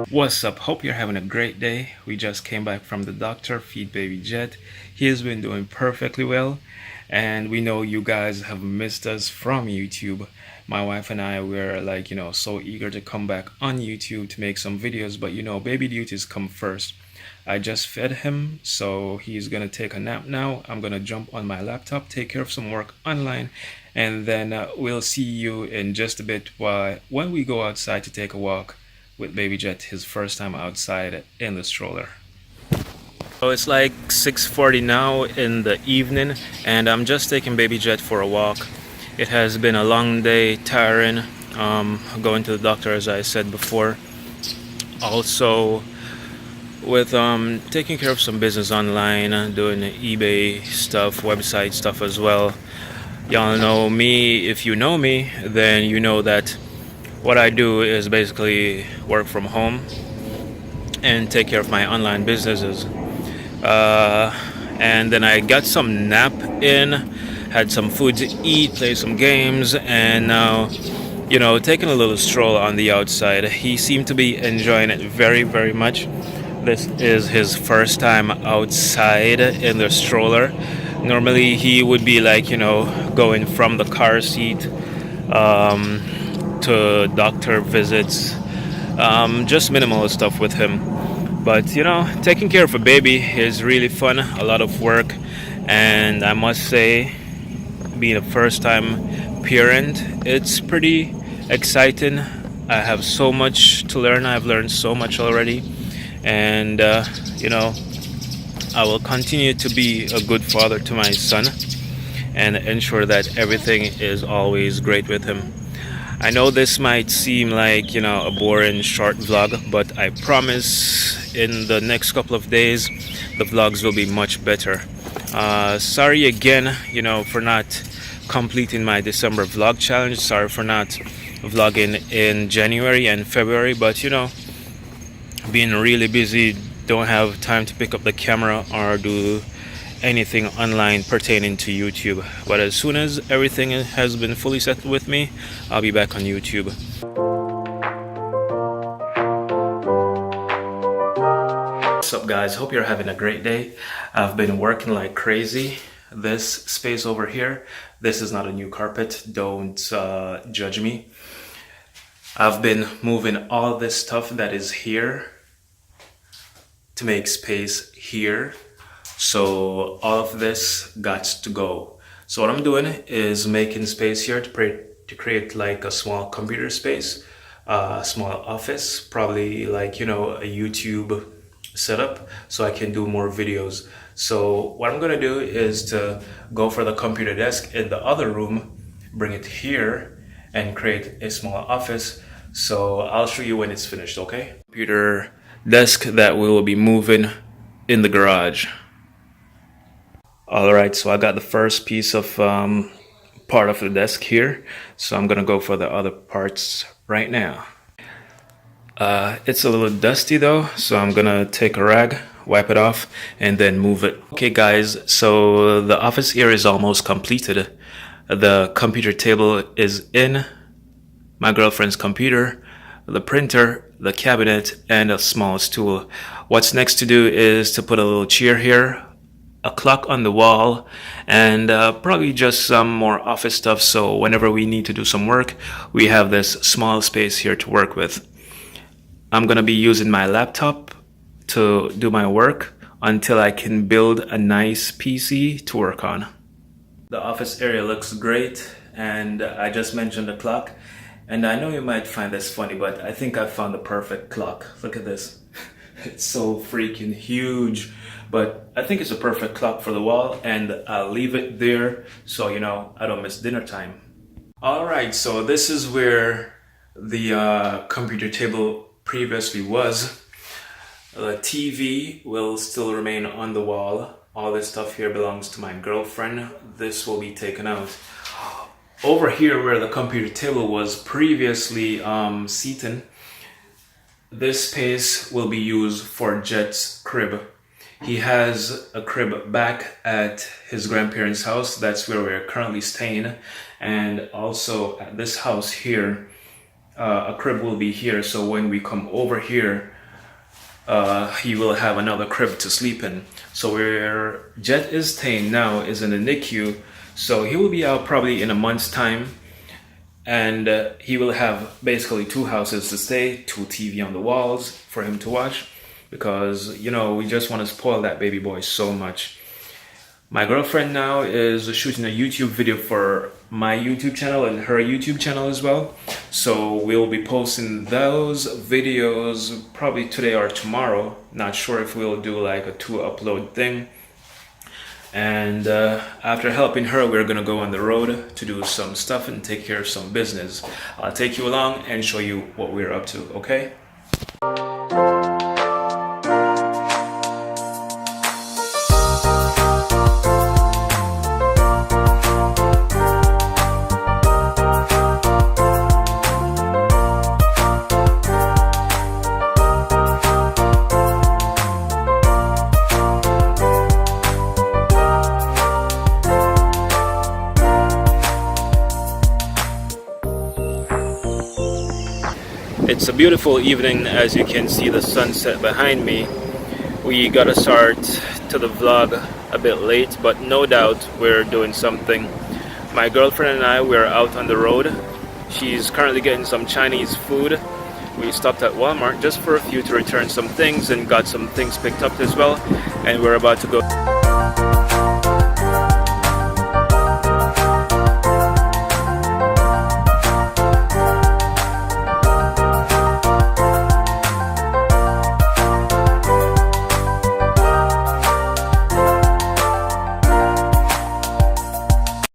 What's up? Hope you're having a great day. We just came back from the doctor, feed baby Jet. He has been doing perfectly well, and we know you guys have missed us from YouTube. My wife and I were like, so eager to come back on YouTube to make some videos, but baby duties come first. I just fed him, so he's gonna take a nap now. I'm gonna jump on my laptop, take care of some work online, and then we'll see you in just a bit when we go outside to take a walk with baby Jet, his first time outside in the stroller. So it's like 6:40 now in the evening, and I'm just taking baby Jet for a walk. It has been a long day, tiring, going to the doctor as I said before. Also with taking care of some business online, doing eBay stuff, website stuff as well. Y'all know me. If you know me, then you know that what I do is basically work from home and take care of my online businesses. And then I got some nap in, had some food to eat, play some games, and now, taking a little stroll on the outside. He seemed to be enjoying it very, very much. This is his first time outside in the stroller. Normally he would be like, going from the car seat to doctor visits, just minimal stuff with him. But taking care of a baby is really fun, a lot of work, and I must say, being a first time parent, it's pretty exciting. I have so much to learn. I've learned so much already, and I will continue to be a good father to my son and ensure that everything is always great with him. I know this might seem like, a boring short vlog, but I promise in the next couple of days, the vlogs will be much better. Sorry again, for not completing my December vlog challenge. Sorry for not vlogging in January and February, but, being really busy, don't have time to pick up the camera or do anything online pertaining to YouTube. But as soon as everything has been fully settled with me, I'll be back on YouTube. What's up, guys? Hope you're having a great day. I've been working like crazy. This space over here, this is not a new carpet. Don't judge me. I've been moving all this stuff that is here to make space here. So all of this got to go. So what I'm doing is making space here to create like a small computer space, a small office, probably like, a YouTube setup, so I can do more videos. So what I'm gonna do is to go for the computer desk in the other room, bring it here, and create a small office. So I'll show you when it's finished, okay? Computer desk that we will be moving in the garage. Alright, so I got the first piece of part of the desk here, so I'm gonna go for the other parts right now. It's a little dusty though, so I'm gonna take a rag, wipe it off, and then move it. Okay guys, so the office here is almost completed. The computer table is in, my girlfriend's computer, the printer, the cabinet, and a small stool. What's next to do is to put a little chair here, a clock on the wall, and probably just some more office stuff, so whenever we need to do some work, we have this small space here to work with. I'm gonna be using my laptop to do my work until I can build a nice PC to work on. The office area looks great, and I just mentioned the clock, and I know you might find this funny, but I think I found the perfect clock. Look at this. It's so freaking huge, but I think it's a perfect clock for the wall, and I'll leave it there so I don't miss dinner time. Alright, so this is where the computer table previously was. The TV will still remain on the wall. All this stuff here belongs to my girlfriend. This will be taken out. Over here where the computer table was previously seated, this space will be used for Jet's crib. He has a crib back at his grandparents' house. That's where we're currently staying. And also at this house here, a crib will be here. So when we come over here, he will have another crib to sleep in. So where Jet is staying now is in the NICU. So he will be out probably in a month's time. And he will have basically 2 houses to stay, 2 TV on the walls for him to watch. Because, you know, we just want to spoil that baby boy so much. My girlfriend now is shooting a YouTube video for my YouTube channel and her YouTube channel as well. So we'll be posting those videos probably today or tomorrow. Not sure if we'll do like a 2 upload thing. And after helping her, we're gonna go on the road to do some stuff and take care of some business. I'll take you along and show you what we're up to, okay? It's a beautiful evening, as you can see the sunset behind me. We got to start to the vlog a bit late, but no doubt we're doing something. My girlfriend and I, we're out on the road. She's currently getting some Chinese food. We stopped at Walmart just for a few to return some things and got some things picked up as well. And we're about to go.